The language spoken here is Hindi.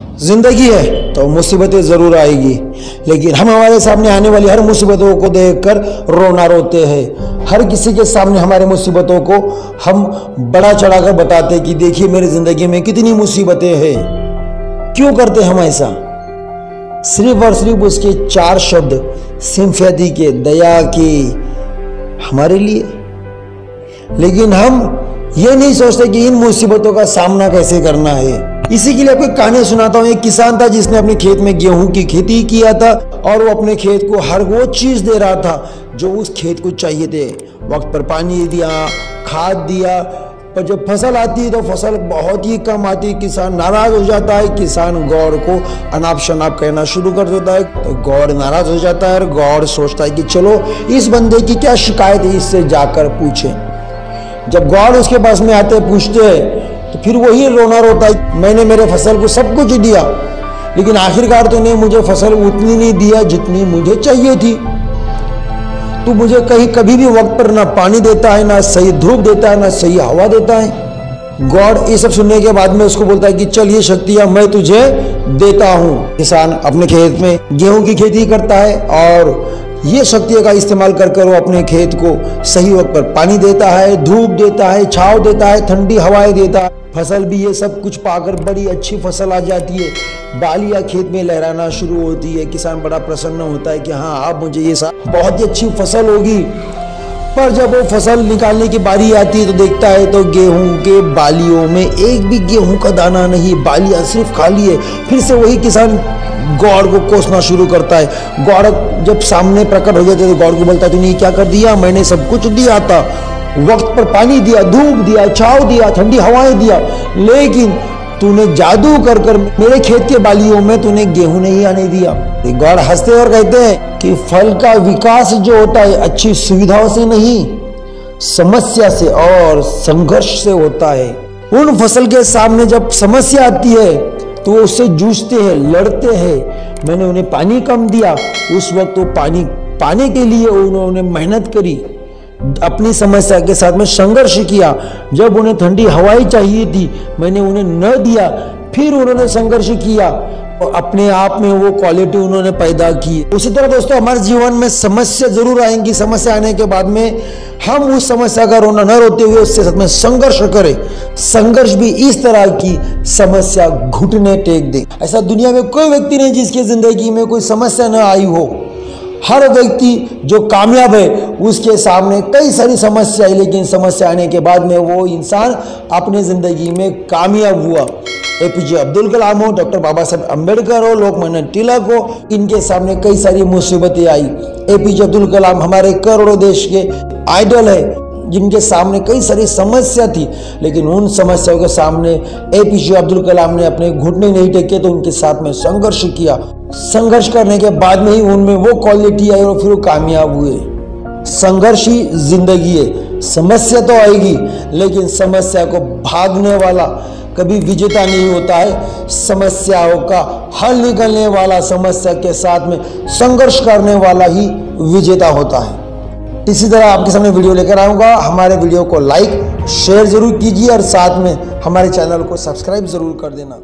जिंदगी है तो मुसीबतें जरूर आएगी, लेकिन हम हमारे सामने आने वाली हर मुसीबतों को देखकर रोना रोते हैं। हर किसी के सामने हमारे मुसीबतों को हम बड़ा चढ़ाकर बताते कि देखिए मेरी जिंदगी में कितनी मुसीबतें हैं। क्यों करते हम ऐसा? सिर्फ और सिर्फ उसके 4 शब्द सिंपैथी के, दया के, हमारे लिए। लेकिन हम ये नहीं सोचते कि इन मुसीबतों का सामना कैसे करना है। इसी के लिए आपको एक कहानी सुनाता हूँ। एक किसान था जिसने अपने खेत में गेहूं की खेती किया था और वो अपने खेत को हर वो चीज दे रहा था जो उस खेत को चाहिए थे। वक्त पर पानी दिया, खाद दिया, पर जब फसल आती है तो फसल बहुत ही कम आती है। किसान नाराज हो जाता है। किसान गौड़ को अनाप शनाप कहना शुरू कर देता है। तो गौड़ नाराज हो जाता है और गौड़ सोचता है कि चलो इस बंदे की क्या शिकायत है, इससे जाकर पूछें। जब गौड़ उसके पास में आते पूछते हैं तो फिर वही रोना रोता है, मैंने मेरे फसल को सब कुछ दिया लेकिन आखिरकार तूने मुझे फसल उतनी नहीं दिया जितनी मुझे चाहिए थी। तू मुझे कहीं कभी भी वक्त पर ना पानी देता है, ना सही धूप देता है, ना सही हवा देता है। गॉड ये सब सुनने के बाद में उसको बोलता है कि चल ये शक्तियां मैं तुझे देता हूं। किसान अपने खेत में गेहूं की खेती करता है और ये शक्तियों का इस्तेमाल कर वो अपने खेत को सही वक्त पर पानी देता है, धूप देता है, छांव देता है, ठंडी हवाएं देता है। फसल भी ये सब कुछ पाकर बड़ी अच्छी फसल आ जाती है। बालियां खेत में लहराना शुरू होती है। किसान बड़ा प्रसन्न होता है कि हाँ अब मुझे ये सब बहुत ही अच्छी फसल होगी। पर जब वो फसल निकालने की बारी आती है तो देखता है तो गेहूं के बालियों में एक भी गेहूं का दाना नहीं, बालियां सिर्फ खाली है। फिर से वही किसान गौड़ को कोसना शुरू करता है। गौड़ जब सामने प्रकट हो जाते तो गौड़ को बोलता है तूने क्या कर दिया? मैंने सब कुछ दिया था, वक्त पर पानी दिया, धूप दिया, छांव दिया, ठंडी हवाएं दिया, लेकिन तूने जादू कर कर मेरे खेत के बालियों में तूने गेहूं नहीं आने दिया। गौड़ हंसते और कहते हैं कि फल का विकास जो होता है अच्छी सुविधाओं से नहीं, समस्या से और संघर्ष से होता है। उन फसल के सामने जब समस्या आती है तो वो उससे जूझते हैं, लड़ते हैं। मैंने उन्हें पानी कम दिया, उस वक्त वो पानी पाने के लिए उन्होंने मेहनत करी, अपनी समस्या के साथ में संघर्ष किया। जब उन्हें ठंडी हवाएं चाहिए थी मैंने उन्हें न दिया, फिर उन्होंने संघर्ष किया और अपने आप में वो क्वालिटी उन्होंने पैदा की। उसी तरह दोस्तों हमारे जीवन में समस्या जरूर आएंगी। समस्या आने के बाद में हम उस समस्या का रोना न रोते हुए उसके साथ में संघर्ष करें। संघर्ष भी इस तरह की समस्या घुटने टेक दे। ऐसा दुनिया में कोई व्यक्ति नहीं जिसकी जिंदगी में कोई समस्या न आई हो। हर व्यक्ति जो कामयाब है उसके सामने कई सारी समस्या है, लेकिन समस्या आने के बाद में वो इंसान अपने जिंदगी में कामयाब हुआ। एपीजे अब्दुल कलाम हो, डॉक्टर बाबा साहब अम्बेडकर हो, लोकमान्य तिलक हो, इनके सामने कई सारी मुसीबतें आई। एपीजे अब्दुल कलाम हमारे करोड़ों देश के आइडल है जिनके सामने कई सारी समस्या थी, लेकिन उन समस्याओं के सामने एपीजे अब्दुल कलाम ने अपने घुटने नहीं टेके तो उनके साथ में संघर्ष किया। संघर्ष करने के बाद में ही उनमें वो क्वालिटी आई और फिर वो कामयाब हुए। संघर्ष ही जिंदगी है। समस्या तो आएगी लेकिन समस्या को भागने वाला कभी विजेता नहीं होता है। समस्याओं का हल निकलने वाला, समस्या के साथ में संघर्ष करने वाला ही विजेता होता है। इसी तरह आपके सामने वीडियो लेकर आऊंगा। हमारे वीडियो को लाइक शेयर जरूर कीजिए और साथ में हमारे चैनल को सब्सक्राइब जरूर कर देना।